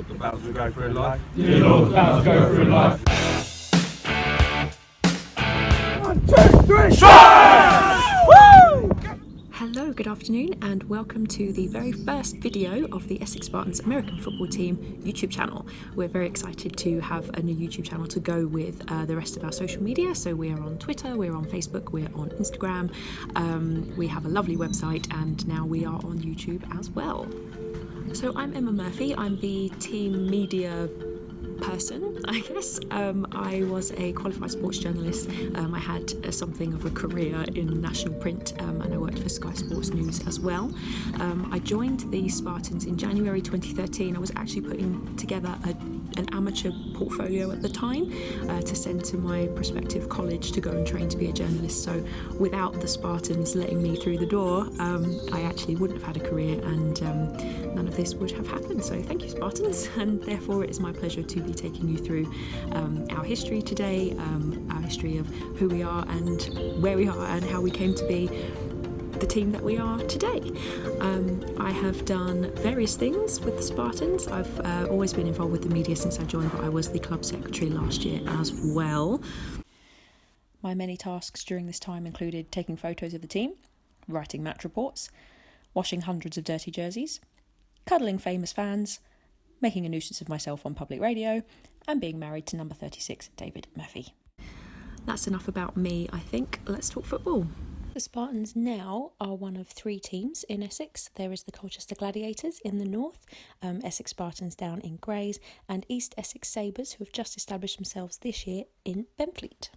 Lord, the battles we go through in life. Dear Lord, the battles we go through in life. 1, 2, 3, smash! Woo! Hello, good afternoon, and welcome to the very first video of the Essex Spartans American football team YouTube channel. We're very excited to have a new YouTube channel to go with the rest of our social media. So we are on Twitter, we're on Facebook, we're on Instagram, we have a lovely website, and now we are on YouTube as well. So I'm Emma Murphy, I'm the team media person, I guess. I was a qualified sports journalist. I had something of a career in national print, and I worked for Sky Sports News as well. I joined the Spartans in January 2013. I was actually putting together an amateur portfolio at the time to send to my prospective college to go and train to be a journalist. So without the Spartans letting me through the door, I actually wouldn't have had a career, and none of this would have happened. So thank you, Spartans, and therefore it is my pleasure to be taking you through our history today, our history of who we are and where we are and how we came to be the team that we are today. I have done various things with the Spartans. I've always been involved with the media since I joined, but I was the club secretary last year as well. My many tasks during this time included taking photos of the team, writing match reports, washing hundreds of dirty jerseys, cuddling famous fans, making a nuisance of myself on public radio, and being married to number 36, David Murphy. That's enough about me, I think. Let's talk football. The Spartans now are one of 3 teams in Essex. There is the Colchester Gladiators in the north, Essex Spartans down in Grays, and East Essex Sabres, who have just established themselves this year in Benfleet.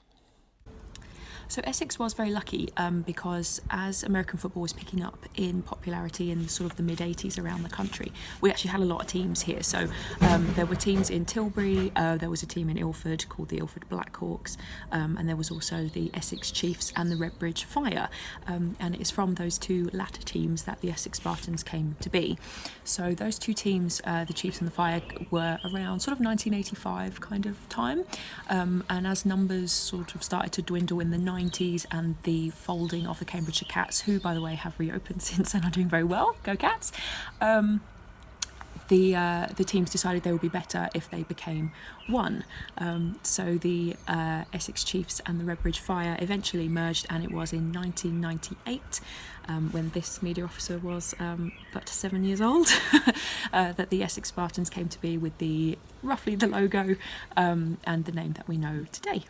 So Essex was very lucky because as American football was picking up in popularity in sort of the mid-80s around the country, we actually had a lot of teams here. So there were teams in Tilbury, there was a team in Ilford called the Ilford Blackhawks, and there was also the Essex Chiefs and the Redbridge Fire. And it's from those 2 latter teams that the Essex Spartans came to be. So those 2 teams, the Chiefs and the Fire, were around sort of 1985 kind of time. And as numbers sort of started to dwindle in the 90s and the folding of the Cambridgeshire Cats, who by the way have reopened since and are doing very well, go Cats, the teams decided they would be better if they became one. So the Essex Chiefs and the Redbridge Fire eventually merged, and it was in 1998, when this media officer was but 7 years old, that the Essex Spartans came to be with roughly the logo and the name that we know today.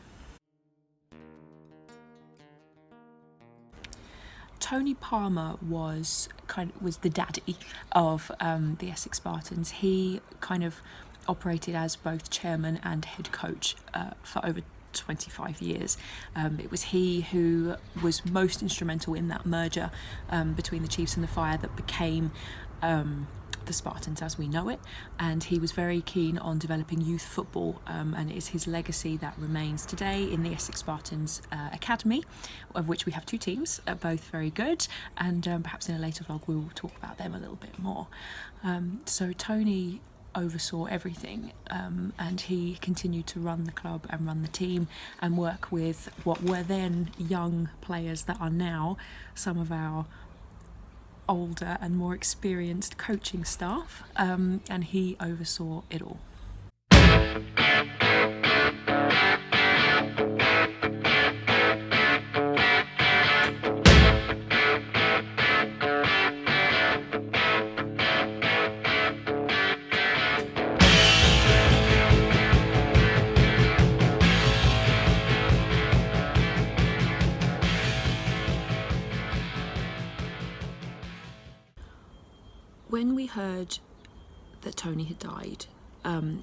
Tony Parmer was the daddy of the Essex Spartans. He kind of operated as both chairman and head coach for over 25 years. It was he who was most instrumental in that merger between the Chiefs and the Fire that became the Spartans as we know it, and he was very keen on developing youth football, and it is his legacy that remains today in the Essex Spartans Academy, of which we have 2 teams, both very good, and perhaps in a later vlog we'll talk about them a little bit more. So Tony oversaw everything, and he continued to run the club and run the team and work with what were then young players that are now some of our older and more experienced coaching staff, and he oversaw it all. When we heard that Tony had died,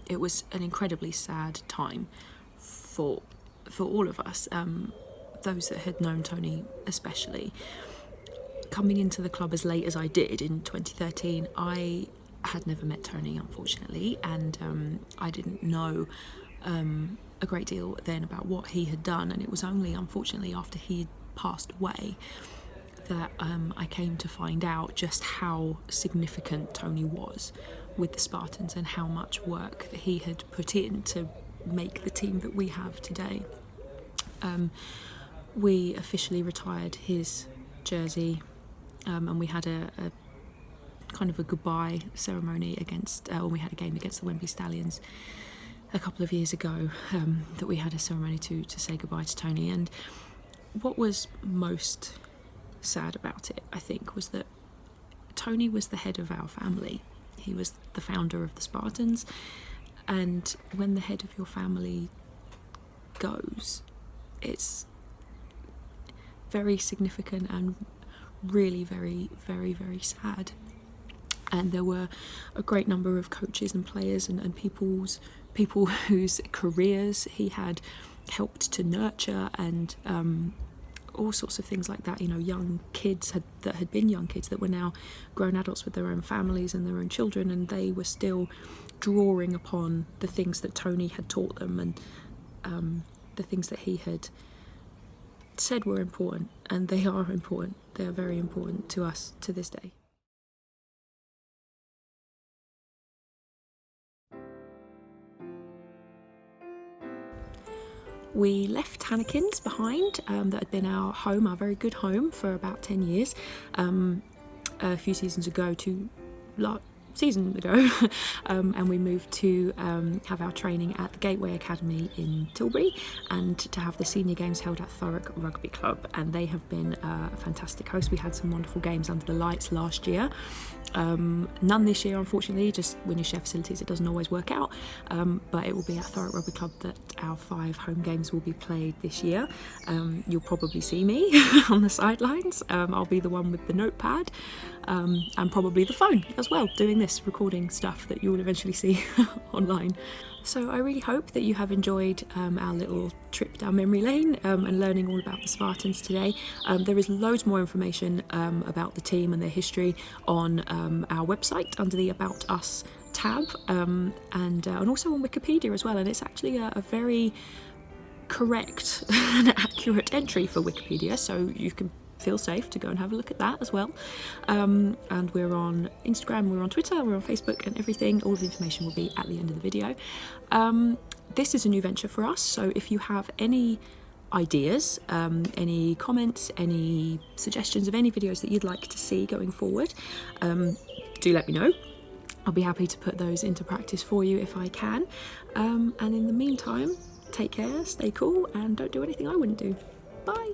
it was an incredibly sad time for all of us, those that had known Tony especially. Coming into the club as late as I did in 2013, I had never met Tony, unfortunately, and I didn't know a great deal then about what he had done, and it was only, unfortunately, after he had passed away that I came to find out just how significant Tony was with the Spartans and how much work that he had put in to make the team that we have today. We officially retired his jersey, and we had a kind of a goodbye ceremony against, when we had a game against the Wembley Stallions a couple of years ago, that we had a ceremony to say goodbye to Tony. And what was most sad about it, I think, was that Tony was the head of our family. He was the founder of the Spartans, and when the head of your family goes, it's very significant and really very, very, very sad. And there were a great number of coaches and players and people whose careers he had helped to nurture, and all sorts of things like that. You know, young kids that had been young kids that were now grown adults with their own families and their own children, and they were still drawing upon the things that Tony had taught them, and the things that he had said were important, and they are important. They are very important to us to this day. We left Hannekin's behind, that had been our home, our very good home, for about 10 years. A few seasons ago, and we moved to have our training at the Gateway Academy in Tilbury, and to have the senior games held at Thurrock Rugby Club, and they have been a fantastic host. We had some wonderful games under the lights last year. None this year, unfortunately. Just when you share facilities, it doesn't always work out, but it will be at Thurrock Rugby Club that our 5 home games will be played this year. You'll probably see me on the sidelines. I'll be the one with the notepad, and probably the phone as well, doing this, recording stuff that you will eventually see online. So I really hope that you have enjoyed our little trip down memory lane, and learning all about the Spartans today. There is loads more information about the team and their history on our website under the About Us tab, and also on Wikipedia as well, and it's actually a very correct and accurate entry for Wikipedia, so you can feel safe to go and have a look at that as well. And we're on Instagram, we're on Twitter, we're on Facebook and everything. All of the information will be at the end of the video. This is a new venture for us, so if you have any ideas, any comments, any suggestions of any videos that you'd like to see going forward, do let me know. I'll be happy to put those into practice for you if I can. And in the meantime, take care, stay cool, and don't do anything I wouldn't do. Bye!